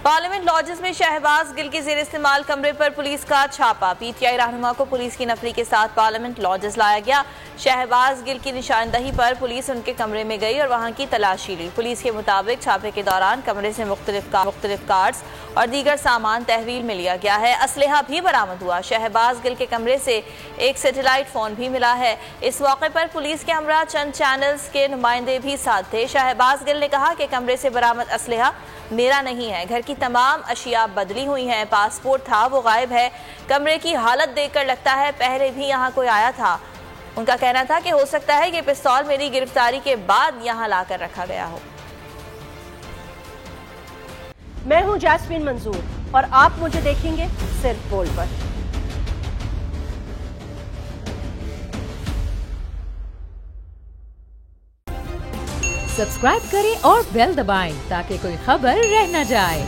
Parliament lodges में शहबाज गिल के जेर इस्तेमाल कमरे पर पुलिस का छापा। पीटीआई रहनुमा को पुलिस की नफरी के साथ पार्लियामेंट लॉजेस लाया गया। शहबाज गिल की निशानदही पर पुलिस उनके कमरे में गई और वहां की तलाशी ली। पुलिस के मुताबिक छापे के दौरान कमरे से मुख्तलिफ कार्ड्स और दीगर सामान तहवील में लिया गया है। असलहा भी बरामद हुआ। शहबाज गिल के कमरे से एक सैटेलाइट फोन भी मिला है। इस मौके पर पुलिस के हमरा चंद चैनल्स के नुमाइंदे भी साथ थे। शहबाज गिल ने कहा कि कमरे से बरामद असलहा मेरा नहीं है, घर की तमाम अशिया बदली हुई हैं, पासपोर्ट था वो गायब है। कमरे की हालत देखकर लगता है पहले भी यहाँ कोई आया था। उनका कहना था कि हो सकता है कि पिस्तौल मेरी गिरफ्तारी के बाद यहाँ लाकर रखा गया हो। मैं हूँ जैस्मीन मंजूर और आप मुझे देखेंगे सिर्फ बोल पर। सब्सक्राइब करें और बेल दबाएं ताकि कोई खबर रह न जाए।